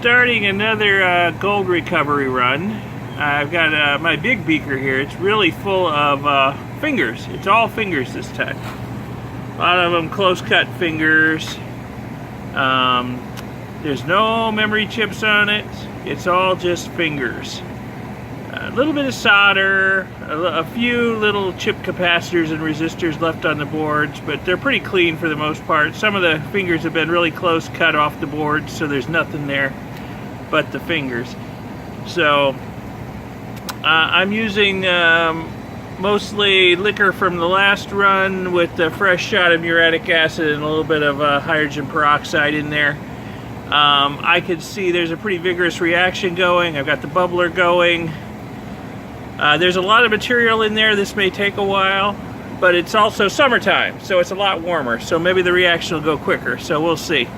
starting another gold recovery run. I've got my big beaker here. It's really full of fingers. It's all fingers this time. A lot of them close cut fingers. There's no memory chips on it. It's all just fingers. A little bit of solder, a few little chip capacitors and resistors left on the boards, but they're pretty clean for the most part. Some of the fingers have been really close cut off the boards, so there's nothing there but the fingers. So I'm using mostly liquor from the last run with a fresh shot of muriatic acid and a little bit of hydrogen peroxide in there. I can see there's a pretty vigorous reaction going. I've got the bubbler going. There's a lot of material in there. This may take a while, but it's also summertime, so it's a lot warmer, so maybe the reaction will go quicker, so we'll see.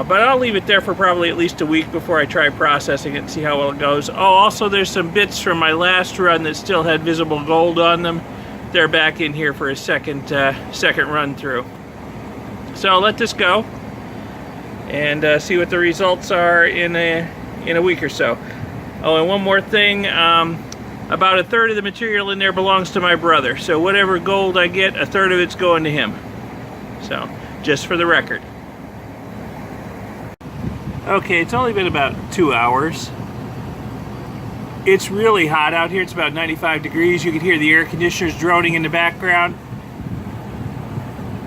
But I'll leave it there for probably at least a week before I try processing it and see how well it goes. Oh, also there's some bits from my last run that still had visible gold on them. They're back in here for a second run through. So I'll let this go and see what the results are in a week or so. Oh, and one more thing, about a third of the material in there belongs to my brother. So whatever gold I get, a third of it's going to him. So, just for the record. Okay, it's only been about 2 hours. It's really hot out here. It's about 95 degrees. You can hear the air conditioners droning in the background.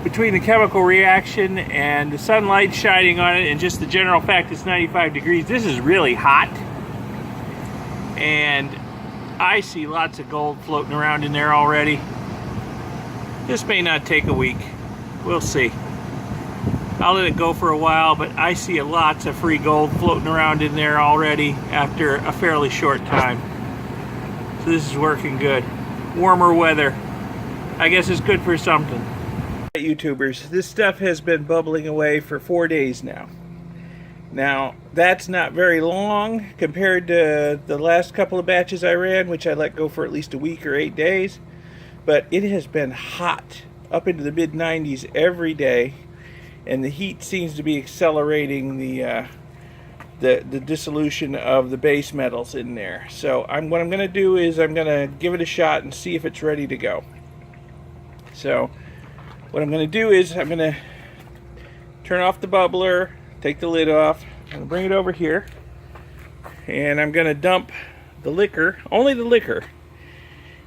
Between the chemical reaction and the sunlight shining on it and just the general fact it's 95 degrees, this is really hot. And I see lots of gold floating around in there already. This may not take a week. We'll see. I'll let it go for a while, but I see lots of free gold floating around in there already after a fairly short time. So this is working good. Warmer weather. I guess it's good for something. YouTubers, this stuff has been bubbling away for 4 days now. Now, that's not very long compared to the last couple of batches I ran, which I let go for at least a week or 8 days. But it has been hot, up into the mid-90s every day, and the heat seems to be accelerating the dissolution of the base metals in there. So what I'm going to do is I'm going to give it a shot and see if it's ready to go. So what I'm going to do is I'm going to turn off the bubbler, take the lid off, I'm going to bring it over here, and I'm going to dump the liquor, only the liquor,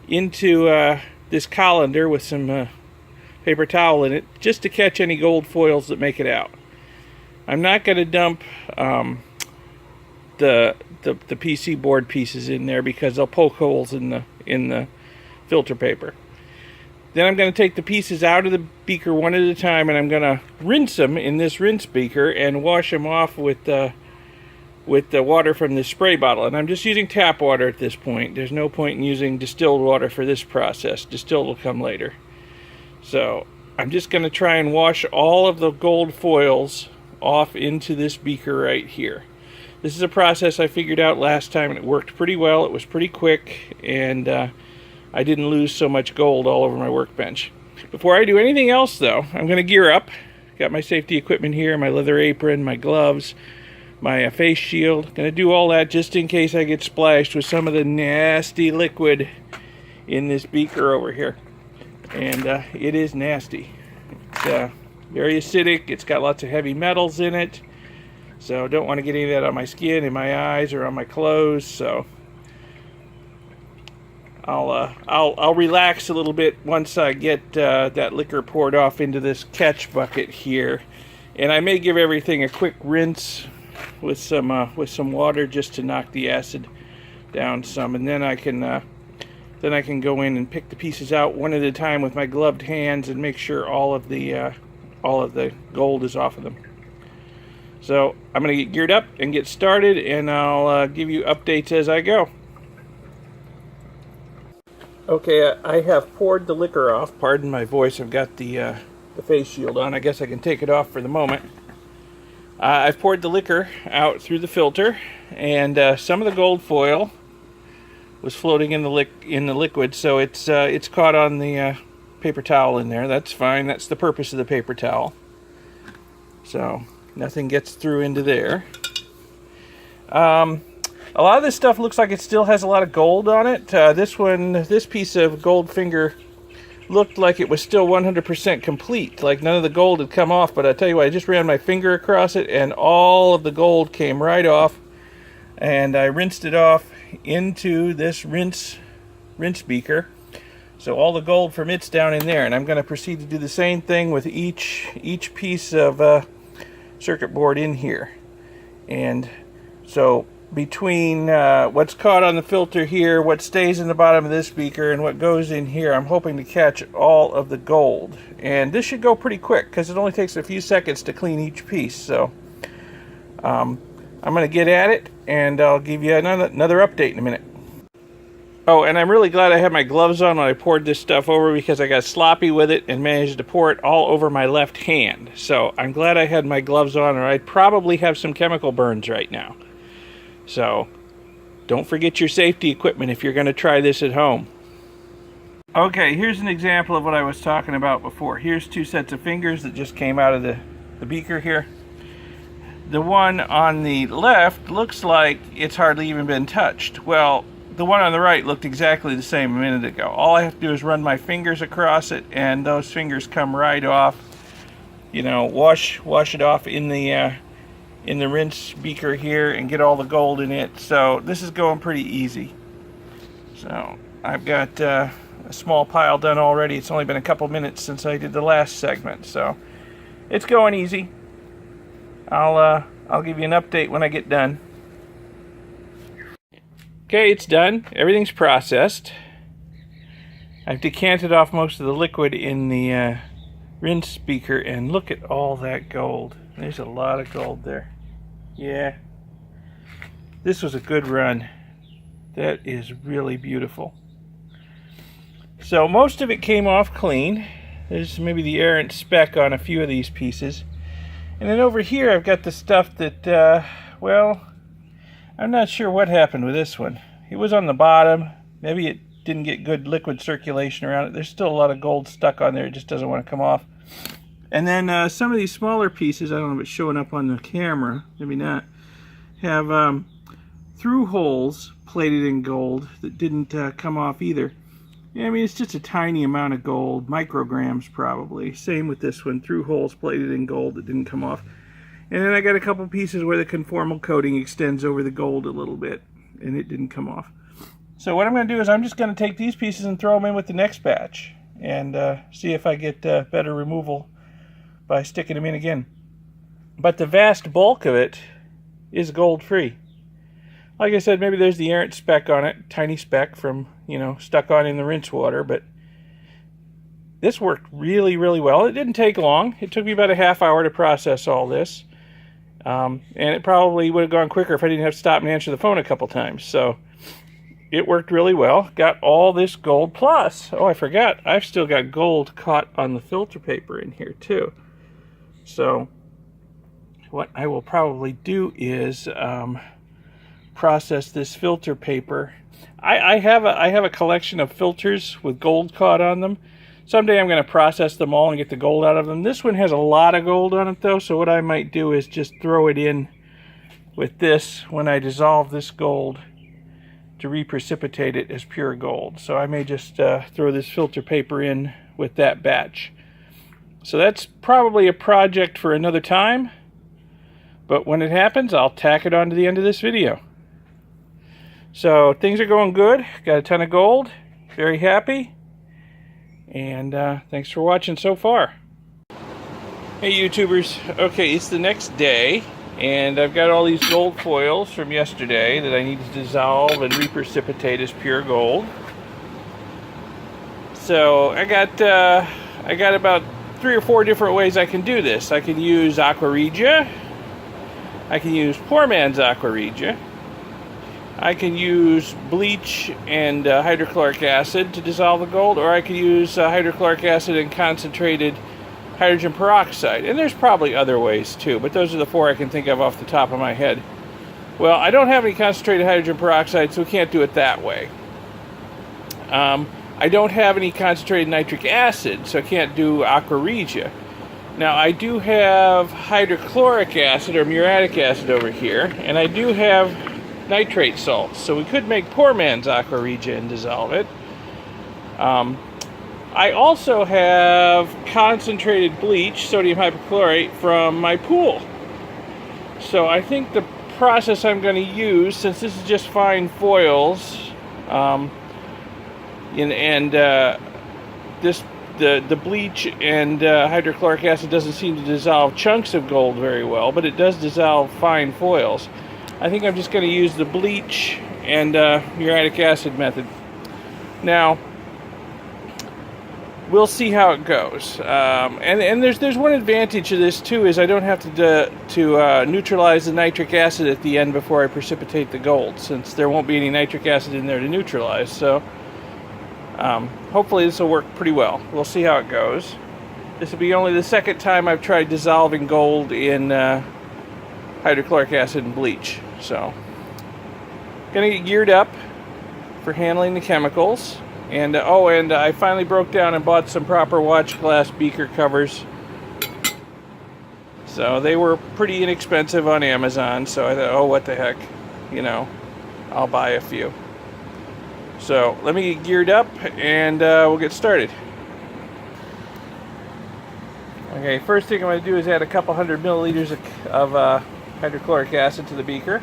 into this colander with some paper towel in it, just to catch any gold foils that make it out. I'm not going to dump the PC board pieces in there because they'll poke holes in the filter paper. Then I'm going to take the pieces out of the beaker one at a time, and I'm going to rinse them in this rinse beaker and wash them off with the water from the spray bottle. And I'm just using tap water at this point. There's no point in using distilled water for this process. Distilled will come later. So I'm just going to try and wash all of the gold foils off into this beaker right here. This is a process I figured out last time, and it worked pretty well. It was pretty quick, and I didn't lose so much gold all over my workbench. Before I do anything else, though, I'm going to gear up. Got my safety equipment here, my leather apron, my gloves, my face shield. Going to do all that just in case I get splashed with some of the nasty liquid in this beaker over here. And it is nasty. It's very acidic. It's got lots of heavy metals in it. So don't want to get any of that on my skin, in my eyes, or on my clothes. So I'll relax a little bit once I get that liquor poured off into this catch bucket here, and I may give everything a quick rinse with some water just to knock the acid down some, and then I can go in and pick the pieces out one at a time with my gloved hands and make sure all of the gold is off of them. So I'm going to get geared up and get started, and I'll give you updates as I go. Okay, I have poured the liquor off. Pardon my voice, I've got the face shield on. I guess I can take it off for the moment. I've poured the liquor out through the filter, and some of the gold foil was floating in the liquid, so it's caught on the paper towel in there. That's fine. That's the purpose of the paper towel. So Nothing gets through into there. A lot of this stuff looks like it still has a lot of gold on it. This piece of gold finger looked like it was still 100% complete. Like none of the gold had come off, but I tell you what, I just ran my finger across it and all of the gold came right off. And I rinsed it off into this rinse beaker. So all the gold from it's down in there, and I'm going to proceed to do the same thing with each piece of circuit board in here. And so between what's caught on the filter here, what stays in the bottom of this beaker, and what goes in here, I'm hoping to catch all of the gold. And this should go pretty quick because it only takes a few seconds to clean each piece. So I'm going to get at it, and I'll give you another update in a minute. Oh, and I'm really glad I had my gloves on when I poured this stuff over, because I got sloppy with it and managed to pour it all over my left hand. So I'm glad I had my gloves on, or I'd probably have some chemical burns right now. So don't forget your safety equipment if you're going to try this at home. Okay, here's an example of what I was talking about before. Here's two sets of fingers that just came out of the beaker here. The one on the left looks like it's hardly even been touched. Well, the one on the right looked exactly the same a minute ago. All I have to do is run my fingers across it, and those fingers come right off. You know, wash it off in the rinse beaker here and get all the gold in it. So this is going pretty easy. So I've got a small pile done already. It's only been a couple minutes since I did the last segment, so it's going easy. I'll give you an update when I get done. Okay, it's done. Everything's processed. I've decanted off most of the liquid in the rinse beaker, and look at all that gold. There's a lot of gold there. Yeah. This was a good run. That is really beautiful. So most of it came off clean. There's maybe the errant speck on a few of these pieces. And then over here I've got the stuff that, well, I'm not sure what happened with this one. It was on the bottom. Maybe it didn't get good liquid circulation around it. There's still a lot of gold stuck on there. It just doesn't want to come off. And then some of these smaller pieces, I don't know if it's showing up on the camera, maybe not, have through holes plated in gold that didn't come off either. Yeah, I mean, it's just a tiny amount of gold, micrograms probably. Same with this one, through holes plated in gold that didn't come off. And then I got a couple pieces where the conformal coating extends over the gold a little bit, and it didn't come off. So what I'm going to do is I'm just going to take these pieces and throw them in with the next batch, and see if I get better removal by sticking them in again. But the vast bulk of it is gold free. Like I said, maybe there's the errant speck on it, tiny speck from, you know, stuck on in the rinse water, but this worked really, really well. It didn't take long. It took me about a half hour to process all this. And it probably would have gone quicker if I didn't have to stop and answer the phone a couple times. So it worked really well. Got all this gold. Plus, oh, I forgot, I've still got gold caught on the filter paper in here too. So what I will probably do is process this filter paper. I have a collection of filters with gold caught on them. Someday I'm going to process them all and get the gold out of them. This one has a lot of gold on it though, so what I might do is just throw it in with this when I dissolve this gold to reprecipitate it as pure gold. So I may just throw this filter paper in with that batch. So that's probably a project for another time, but when it happens, I'll tack it on to the end of this video. So things are going good. Got a ton of gold. Very happy. And thanks for watching so far. Hey YouTubers, okay, it's the next day, and I've got all these gold foils from yesterday that I need to dissolve and reprecipitate as pure gold. So I got about 3 or 4 different ways I can do this. I can use Aqua Regia. I can use Poor Man's Aqua Regia. I can use bleach and hydrochloric acid to dissolve the gold, or I can use hydrochloric acid and concentrated hydrogen peroxide. And there's probably other ways too, but those are the 4 I can think of off the top of my head. Well, I don't have any concentrated hydrogen peroxide, so we can't do it that way. I don't have any concentrated nitric acid, so I can't do Aqua Regia. Now I do have hydrochloric acid or muriatic acid over here, and I do have nitrate salts, so we could make poor man's aqua regia and dissolve it. I also have concentrated bleach, sodium hypochlorite, from my pool. So I think the process I'm going to use, since this is just fine foils, the bleach and hydrochloric acid doesn't seem to dissolve chunks of gold very well, but it does dissolve fine foils. I think I'm just going to use the bleach and muriatic acid method. Now, we'll see how it goes. And there's one advantage to this too, is I don't have to neutralize the nitric acid at the end before I precipitate the gold, since there won't be any nitric acid in there to neutralize. So hopefully this will work pretty well. We'll see how it goes. This will be only the second time I've tried dissolving gold in hydrochloric acid and bleach. So gonna get geared up for handling the chemicals. And and I finally broke down and bought some proper watch glass beaker covers. So they were pretty inexpensive on Amazon, so I thought, oh, what the heck, I'll buy a few. So let me get geared up and we'll get started. Okay, first thing I'm going to do is add a couple 100 milliliters of hydrochloric acid to the beaker.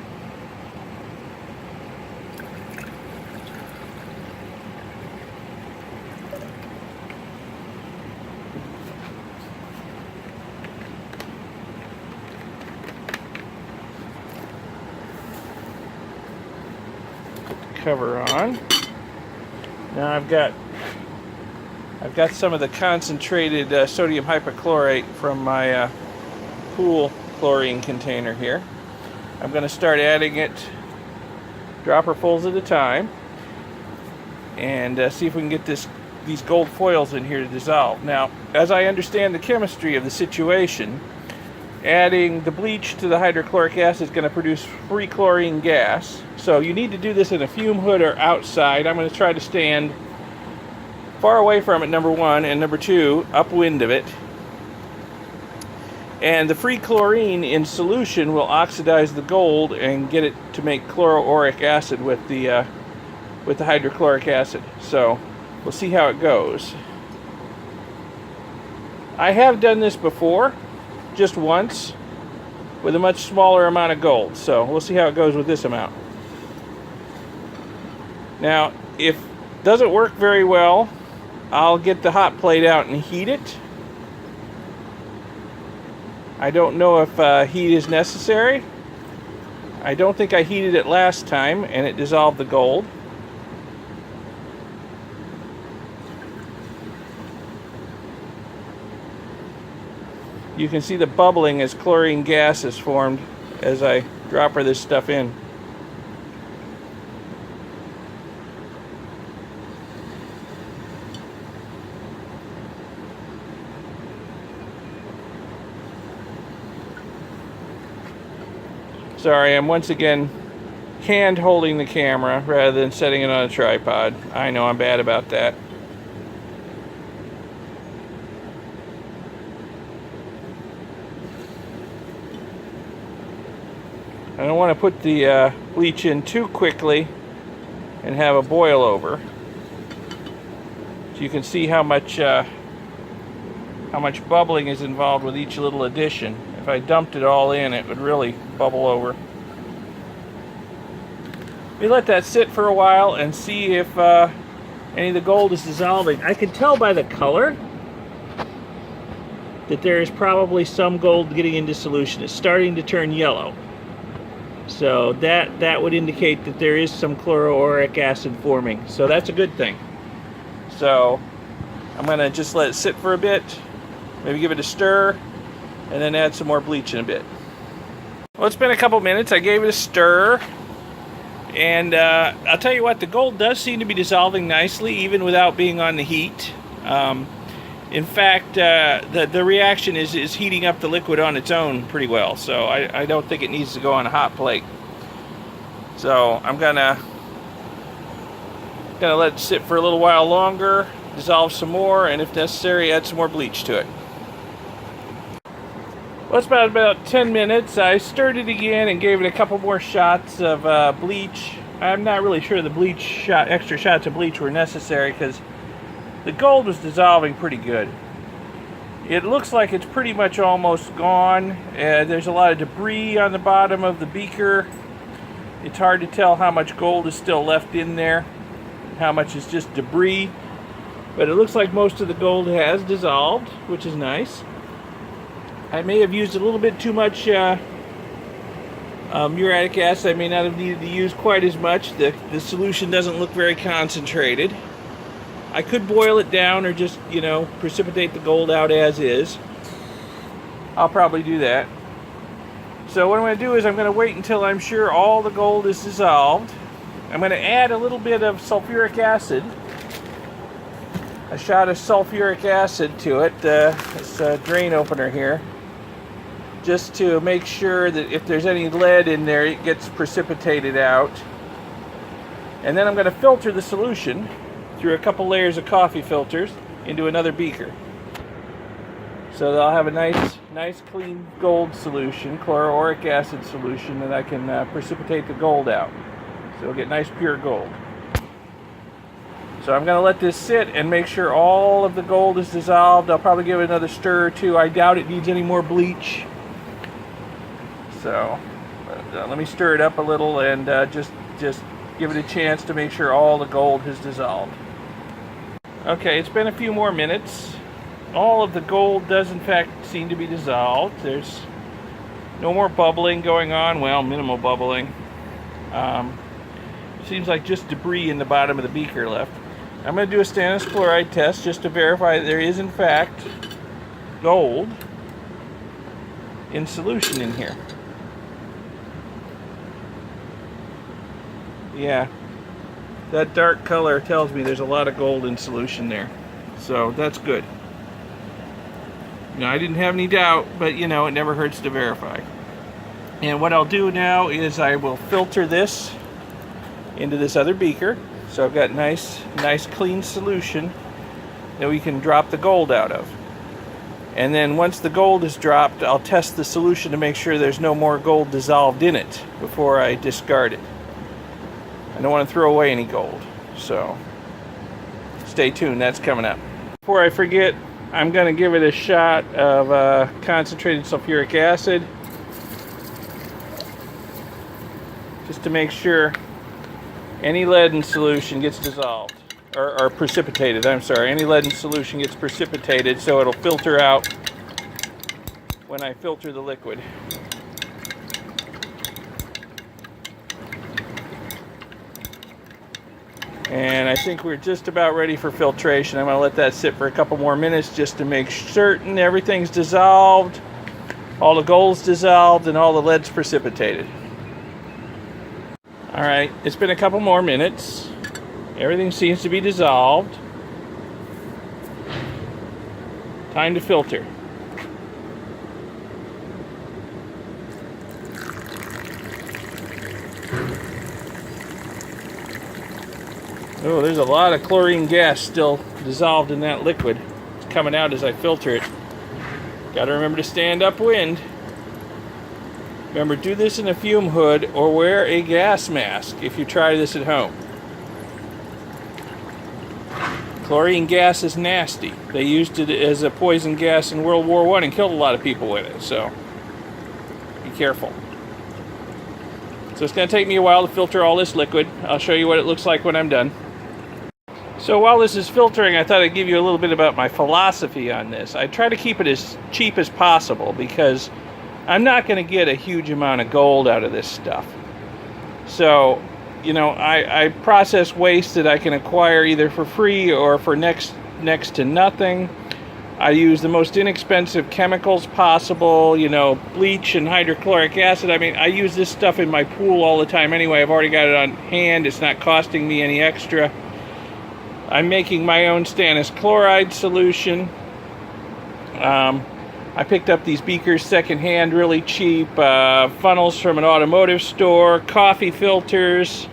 Cover on. Now I've got some of the concentrated sodium hypochlorite from my pool chlorine container here. I'm going to start adding it dropperfuls at a time and see if we can get these gold foils in here to dissolve. Now, as I understand the chemistry of the situation, adding the bleach to the hydrochloric acid is going to produce free chlorine gas. So you need to do this in a fume hood or outside. I'm going to try to stand far away from it, number one, and number two, upwind of it. And the free chlorine in solution will oxidize the gold and get it to make chloroauric acid with the hydrochloric acid. So we'll see how it goes. I have done this before, just once, with a much smaller amount of gold. So we'll see how it goes with this amount. Now, if it doesn't work very well, I'll get the hot plate out and heat it. I don't know if heat is necessary. I don't think I heated it last time and it dissolved the gold. You can see the bubbling as chlorine gas is formed as I drop this stuff in. Sorry, I'm once again hand holding the camera rather than setting it on a tripod. I know I'm bad about that. I don't want to put the bleach in too quickly and have a boil over. So you can see how much bubbling is involved with each little addition. If I dumped it all in, it would really bubble over. We let that sit for a while and see if any of the gold is dissolving. I can tell by the color that there is probably some gold getting into solution. It's starting to turn yellow. So that would indicate that there is some chloroauric acid forming. So that's a good thing. So I'm going to just let it sit for a bit, maybe give it a stir, and then add some more bleach in a bit. Well, it's been a couple minutes. I gave it a stir, and I'll tell you what, the gold does seem to be dissolving nicely even without being on the heat. In fact, the reaction is heating up the liquid on its own pretty well, so I don't think it needs to go on a hot plate. So I'm gonna let it sit for a little while longer, dissolve some more, and if necessary, add some more bleach to it. Well, it's about 10 minutes. I stirred it again and gave it a couple more shots of bleach. I'm not really sure the extra shots of bleach were necessary because the gold was dissolving pretty good. It looks like it's pretty much almost gone. There's a lot of debris on the bottom of the beaker. It's hard to tell how much gold is still left in there, how much is just debris. But it looks like most of the gold has dissolved, which is nice. I may have used a little bit too much muriatic acid. I may not have needed to use quite as much. The solution doesn't look very concentrated. I could boil it down or just, precipitate the gold out as is. I'll probably do that. So what I'm going to do is I'm going to wait until I'm sure all the gold is dissolved. I'm going to add a little bit of sulfuric acid. A shot of sulfuric acid to it, this drain opener here. Just to make sure that if there's any lead in there, it gets precipitated out. And then I'm going to filter the solution through a couple layers of coffee filters into another beaker. So that I'll have a nice clean gold solution, chlororic acid solution, that I can precipitate the gold out. So we'll get nice pure gold. So I'm going to let this sit and make sure all of the gold is dissolved. I'll probably give it another stir or two. I doubt it needs any more bleach. So let me stir it up a little and just give it a chance to make sure all the gold has dissolved. Okay, it's been a few more minutes. All of the gold does in fact seem to be dissolved. There's no more bubbling going on. Well, minimal bubbling. Seems like just debris in the bottom of the beaker left. I'm going to do a Stannous chloride test just to verify that there is in fact gold in solution in here. Yeah, that dark color tells me there's a lot of gold in solution there. So that's good. I didn't have any doubt, but it never hurts to verify. And what I'll do now is I will filter this into this other beaker. So I've got nice clean solution that we can drop the gold out of. And then once the gold is dropped, I'll test the solution to make sure there's no more gold dissolved in it before I discard it. I don't want to throw away any gold, so stay tuned, that's coming up. Before I forget, I'm going to give it a shot of concentrated sulfuric acid, just to make sure any lead in solution gets dissolved, or precipitated, I'm sorry. Any lead in solution gets precipitated, so it'll filter out when I filter the liquid. And I think we're just about ready for filtration. I'm going to let that sit for a couple more minutes just to make certain everything's dissolved, all the gold's dissolved, and all the lead's precipitated. Alright, it's been a couple more minutes. Everything seems to be dissolved. Time to filter. Oh, there's a lot of chlorine gas still dissolved in that liquid. It's coming out as I filter it. Got to remember to stand upwind. Remember, do this in a fume hood or wear a gas mask if you try this at home. Chlorine gas is nasty. They used it as a poison gas in World War I and killed a lot of people with it, so be careful. So it's going to take me a while to filter all this liquid. I'll show you what it looks like when I'm done. So while this is filtering, I thought I'd give you a little bit about my philosophy on this. I try to keep it as cheap as possible because I'm not going to get a huge amount of gold out of this stuff. So, I process waste that I can acquire either for free or for next to nothing. I use the most inexpensive chemicals possible, bleach and hydrochloric acid. I mean, I use this stuff in my pool all the time anyway. I've already got it on hand. It's not costing me any extra. I'm making my own Stannous chloride solution. I picked up these beakers secondhand, really cheap. Funnels from an automotive store, coffee filters,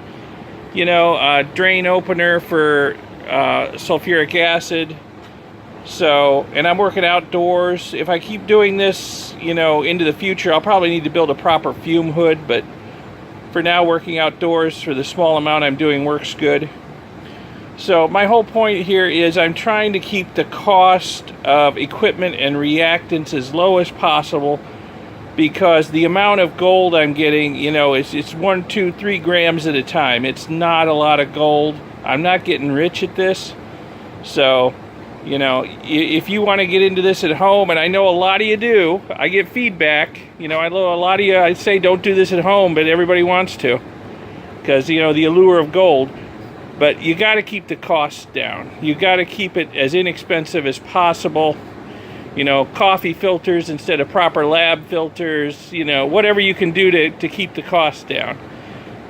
a drain opener for sulfuric acid. So, and I'm working outdoors. If I keep doing this, you know, into the future, I'll probably need to build a proper fume hood, but for now, working outdoors for the small amount I'm doing works good. So my whole point here is I'm trying to keep the cost of equipment and reactants as low as possible, because the amount of gold I'm getting, you know, it's 1, 2, 3 grams at a time. It's not a lot of gold. I'm not getting rich at this. So, you know, if you want to get into this at home, and I know a lot of you do, I get feedback. You know, I know a lot of you, I say don't do this at home, but everybody wants to, because, you know, the allure of gold. But you got to keep the costs down. You got to keep it as inexpensive as possible. You know, coffee filters instead of proper lab filters. You know, whatever you can do to keep the costs down.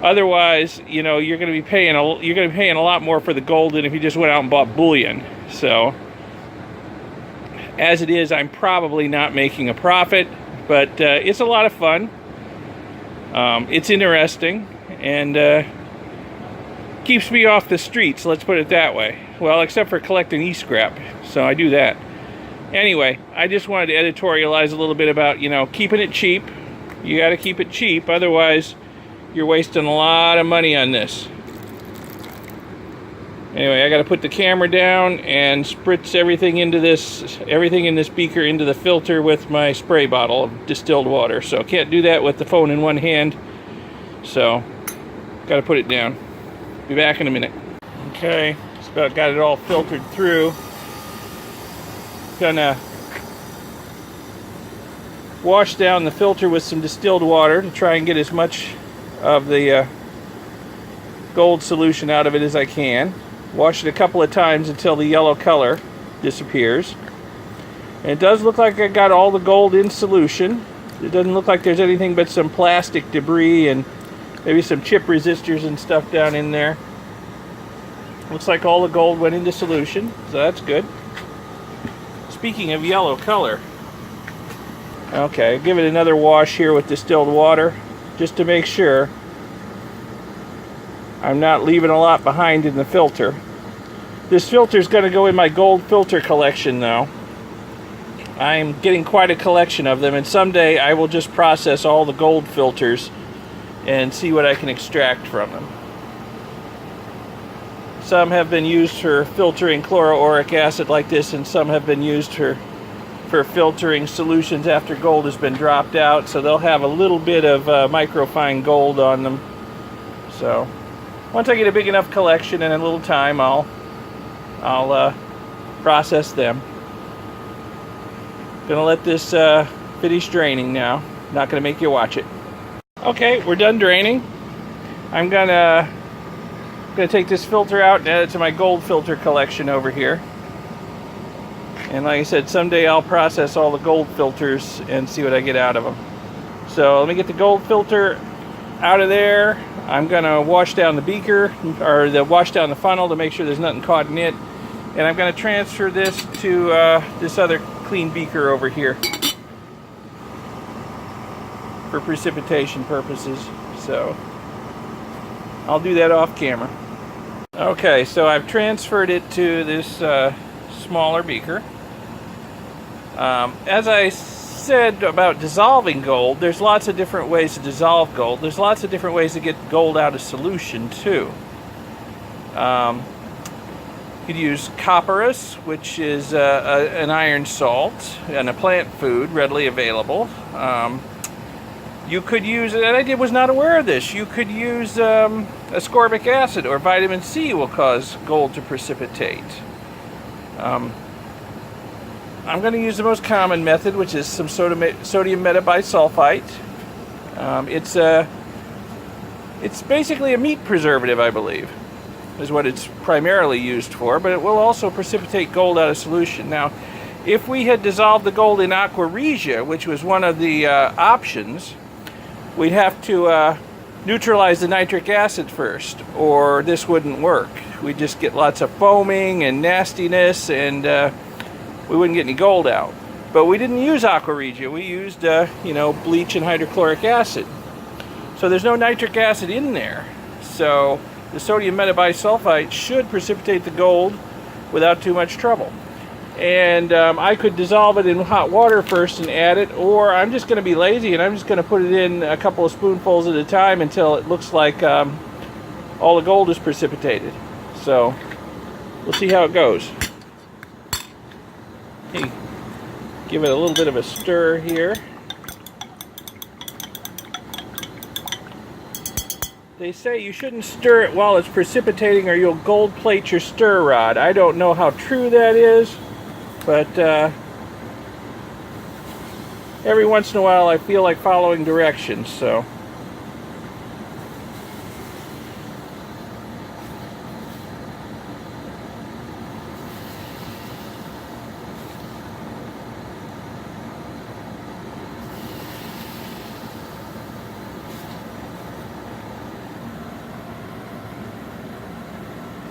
Otherwise, you know, you're going to be paying a lot more for the gold than if you just went out and bought bullion. So, as it is, I'm probably not making a profit, but it's a lot of fun. It's interesting, and keeps me off the streets, let's put it that way. Well, except for collecting e-scrap, so I do that. Anyway, I just wanted to editorialize a little bit about, you know, keeping it cheap. You got to keep it cheap, otherwise you're wasting a lot of money on this. Anyway, I got to put the camera down and spritz everything in this beaker into the filter with my spray bottle of distilled water. So can't do that with the phone in one hand. So got to put it down. Be back in a minute. Okay, just about got it all filtered through. Gonna wash down the filter with some distilled water to try and get as much of the gold solution out of it as I can. Wash it a couple of times until the yellow color disappears. And it does look like I got all the gold in solution. It doesn't look like there's anything but some plastic debris and maybe some chip resistors and stuff down in there. Looks like all the gold went into solution, so that's good. Speaking of yellow color, okay, give it another wash here with distilled water, just to make sure I'm not leaving a lot behind in the filter. This filter is going to go in my gold filter collection though. I'm getting quite a collection of them, and someday I will just process all the gold filters and see what I can extract from them. Some have been used for filtering chloroauric acid like this, and some have been used for filtering solutions after gold has been dropped out, so they'll have a little bit of microfine gold on them. So once I get a big enough collection and a little time, I'll process them. Gonna let this finish draining now. Not gonna make you watch it. Okay, we're done draining. I'm gonna take this filter out and add it to my gold filter collection over here. And like I said, someday I'll process all the gold filters and see what I get out of them. So let me get the gold filter out of there. I'm gonna wash down the beaker, or wash down the funnel to make sure there's nothing caught in it. And I'm gonna transfer this to this other clean beaker over here for precipitation purposes. So I'll do that off camera. Okay, so I've transferred it to this smaller beaker. As I said about dissolving gold, there's lots of different ways to dissolve gold. There's lots of different ways to get gold out of solution too. You could use copperas, which is an iron salt and a plant food readily available. You could use, and I was not aware of this, you could use ascorbic acid or vitamin C will cause gold to precipitate. I'm going to use the most common method, which is some sodium metabisulfite. It's basically a meat preservative, I believe, is what it's primarily used for, but it will also precipitate gold out of solution. Now, if we had dissolved the gold in aqua regia, which was one of the options, we'd have to neutralize the nitric acid first, or this wouldn't work. We'd just get lots of foaming and nastiness, and we wouldn't get any gold out. But we didn't use aqua regia. We used, bleach and hydrochloric acid. So there's no nitric acid in there. So the sodium metabisulfite should precipitate the gold without too much trouble. And I could dissolve it in hot water first and add it, or I'm just going to be lazy and I'm just going to put it in a couple of spoonfuls at a time until it looks like all the gold is precipitated. So we'll see how it goes. Hey, give it a little bit of a stir here. They say you shouldn't stir it while it's precipitating or you'll gold plate your stir rod. I don't know how true that is, but every once in a while I feel like following directions, so.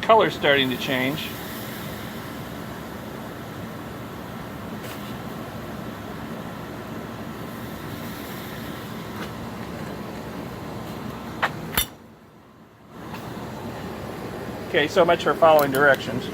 Color's starting to change. Okay, so much for following directions.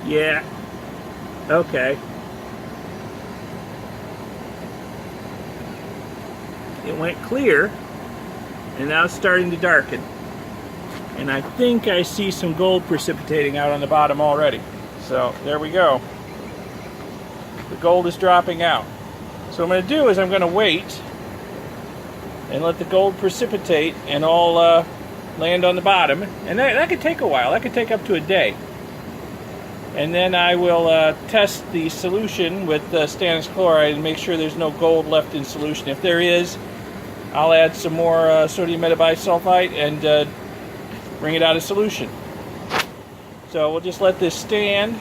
Yeah. Okay. It went clear, and now it's starting to darken. And I think I see some gold precipitating out on the bottom already. So there we go. The gold is dropping out. So what I'm going to do is I'm going to wait and let the gold precipitate and all land on the bottom. And that could take a while. That could take up to a day. And then I will test the solution with Stannous chloride and make sure there's no gold left in solution. If there is, I'll add some more sodium metabisulfite and bring it out of solution. So we'll just let this stand.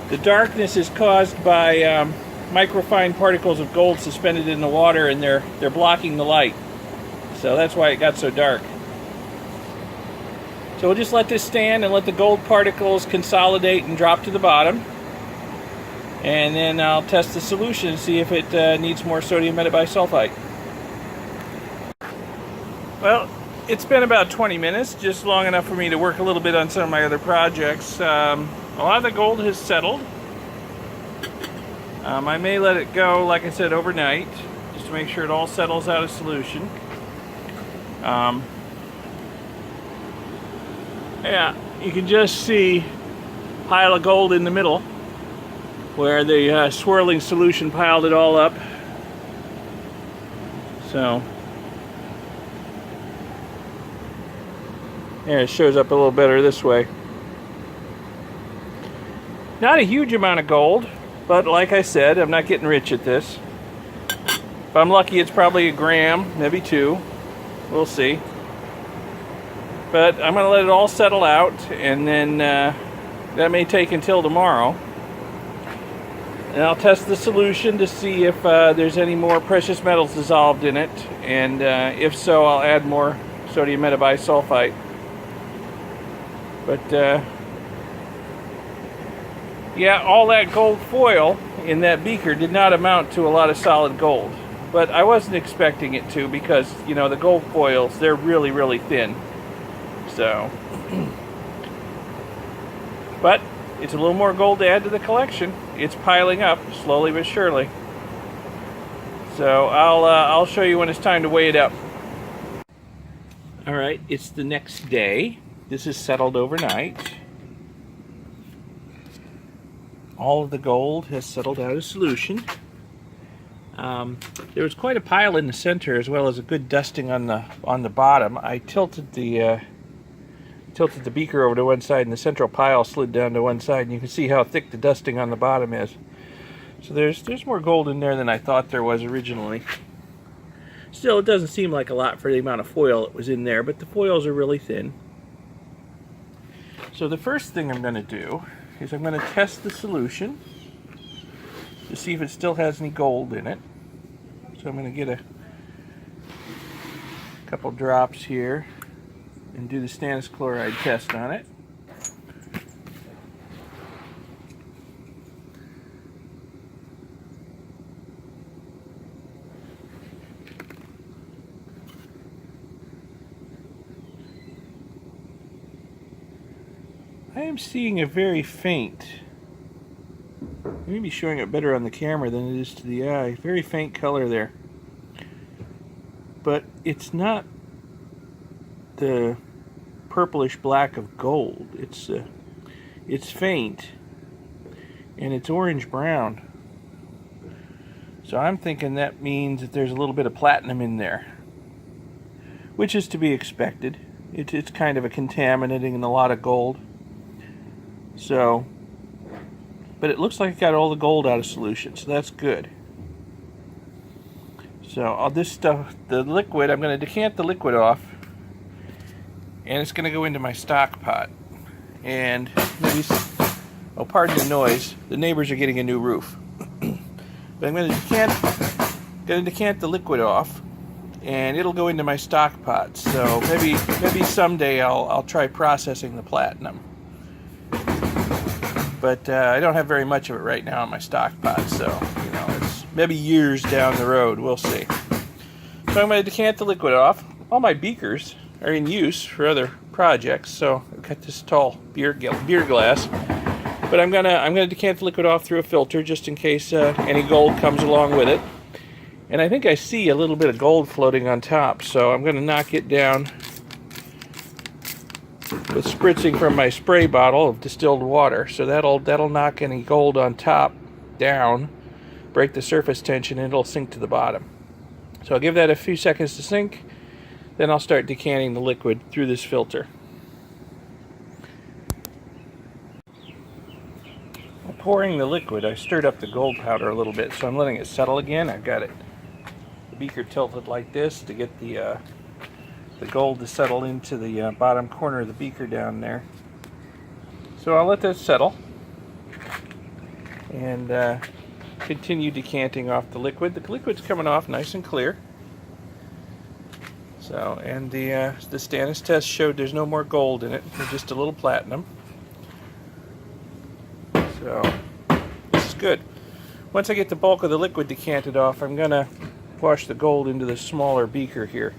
The darkness is caused by microfine particles of gold suspended in the water, and they're blocking the light. So that's why it got so dark. So we'll just let this stand and let the gold particles consolidate and drop to the bottom. And then I'll test the solution and see if it needs more sodium metabisulfite. Well, it's been about 20 minutes, just long enough for me to work a little bit on some of my other projects. A lot of the gold has settled. I may let it go, like I said, overnight, just to make sure it all settles out of solution. Yeah, you can just see a pile of gold in the middle where the swirling solution piled it all up. So there, it shows up a little better this way. Not a huge amount of gold, but like I said, I'm not getting rich at this. If I'm lucky, it's probably a gram, maybe 2. We'll see. But I'm going to let it all settle out, and then that may take until tomorrow. And I'll test the solution to see if there's any more precious metals dissolved in it, and if so, I'll add more sodium metabisulfite. But yeah, all that gold foil in that beaker did not amount to a lot of solid gold. But I wasn't expecting it to, because, you know, the gold foils, they're really, really thin. So, but it's a little more gold to add to the collection. It's piling up slowly but surely. So I'll show you when it's time to weigh it up. All right, it's the next day. This is settled overnight. All of the gold has settled out of solution. There was quite a pile in the center, as well as a good dusting on the bottom. I tilted the beaker over to one side, and the central pile slid down to one side, and you can see how thick the dusting on the bottom is. So there's more gold in there than I thought there was originally. Still, it doesn't seem like a lot for the amount of foil that was in there, but the foils are really thin. So the first thing I'm going to do is I'm going to test the solution to see if it still has any gold in it. So I'm going to get a couple drops here and do the Stannous chloride test on it. I am seeing a very faint, maybe showing it better on the camera than it is to the eye, very faint color there. But it's not the purplish black of gold. It's faint, and it's orange brown. So I'm thinking that means that there's a little bit of platinum in there, which is to be expected. It's kind of a contaminant in a lot of gold. So, but it looks like it got all the gold out of solution, so that's good. So all this stuff, the liquid, I'm going to decant the liquid off, and it's going to go into my stock pot. And maybe, oh, pardon the noise, the neighbors are getting a new roof. But I'm going to decant the liquid off, and it'll go into my stock pot. So maybe someday I'll try processing the platinum. But I don't have very much of it right now in my stock pot, so you know, it's maybe years down the road. We'll see. So I'm going to decant the liquid off. All my beakers are in use for other projects, so I've got this tall beer glass. But I'm gonna decant the liquid off through a filter just in case any gold comes along with it. And I think I see a little bit of gold floating on top, so I'm gonna knock it down with spritzing from my spray bottle of distilled water. So that'll knock any gold on top down, break the surface tension, and it'll sink to the bottom. So I'll give that a few seconds to sink, then I'll start decanting the liquid through this filter. Pouring the liquid, I stirred up the gold powder a little bit, so I'm letting it settle again. I've got the beaker tilted like this to get the gold to settle into the bottom corner of the beaker down there. So I'll let that settle and continue decanting off the liquid. The liquid's coming off nice and clear. So, and the Stannous test showed there's no more gold in it, there's just a little platinum. So, this is good. Once I get the bulk of the liquid decanted off, I'm going to wash the gold into the smaller beaker here.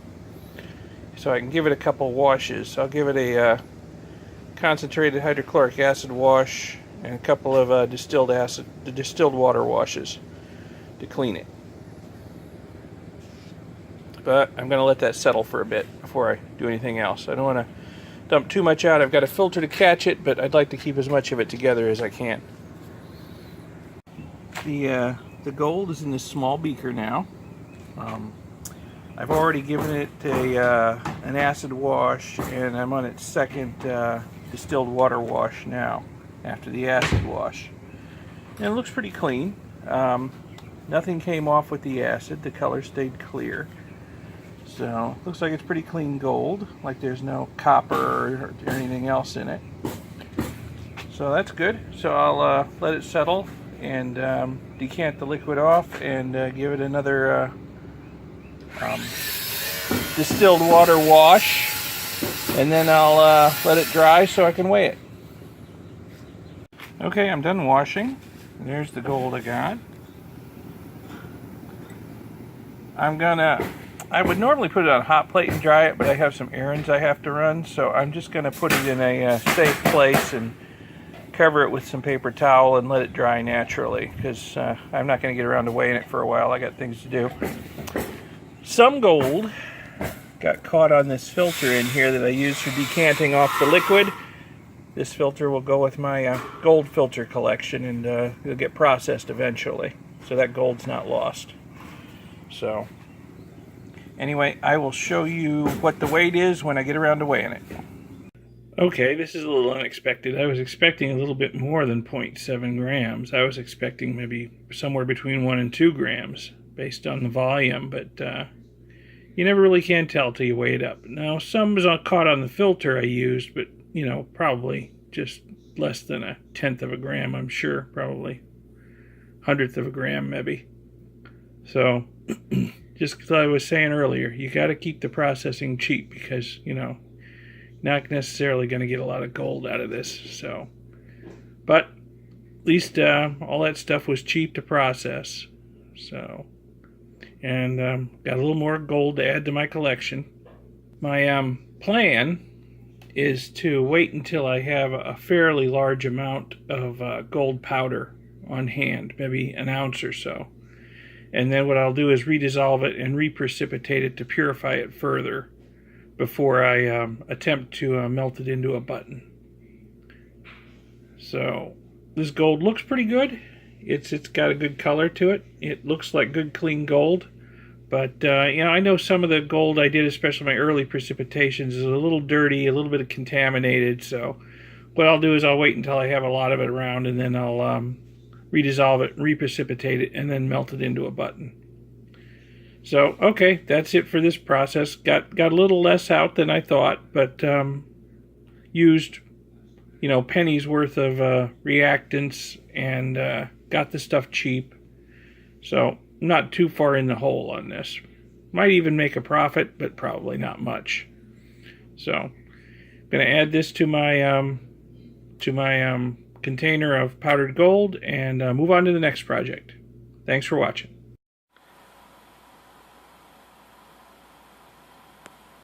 So I can give it a couple washes. I'll give it a concentrated hydrochloric acid wash and a couple of distilled water washes to clean it. But I'm going to let that settle for a bit before I do anything else. I don't want to dump too much out. I've got a filter to catch it, but I'd like to keep as much of it together as I can. The gold is in this small beaker now. I've already given it an acid wash, and I'm on its second distilled water wash now after the acid wash. And it looks pretty clean. Nothing came off with the acid. The color stayed clear. So it looks like it's pretty clean gold, like there's no copper or anything else in it. So that's good. So I'll let it settle and decant the liquid off and give it another distilled water wash, and then I'll let it dry so I can weigh it. Okay, I'm done washing. There's the gold I got. I would normally put it on a hot plate and dry it, but I have some errands I have to run, so I'm just going to put it in a safe place and cover it with some paper towel and let it dry naturally, because I'm not going to get around to weighing it for a while. I got things to do. Some gold got caught on this filter in here that I use for decanting off the liquid. This filter will go with my gold filter collection, and it'll get processed eventually, so that gold's not lost. So anyway, I will show you what the weight is when I get around to weighing it. Okay, this is a little unexpected. I was expecting a little bit more than 0.7 grams. I was expecting maybe somewhere between 1 and 2 grams based on the volume, but you never really can tell till you weigh it up. Now, some was caught on the filter I used, but you know, probably just less than 1/10 of a gram, I'm sure. Probably 100th of a gram, maybe. So, just as I was saying earlier, you got to keep the processing cheap because, you know, not necessarily going to get a lot of gold out of this. So, but at least all that stuff was cheap to process. So, and got a little more gold to add to my collection. My plan is to wait until I have a fairly large amount of gold powder on hand, maybe an ounce or so. And then what I'll do is redissolve it and reprecipitate it to purify it further before I attempt to melt it into a button. So this gold looks pretty good. It's got a good color to it. It looks like good clean gold. But I know some of the gold I did, especially my early precipitations, is a little dirty, a little bit contaminated. So what I'll do is I'll wait until I have a lot of it around, and then I'll redissolve it, reprecipitate it, and then melt it into a button. So, okay, that's it for this process. Got a little less out than I thought, but used, pennies worth of reactants and got the stuff cheap. So, not too far in the hole on this. Might even make a profit, but probably not much. So, I'm going to add this to my container of powdered gold and move on to the next project. Thanks for watching.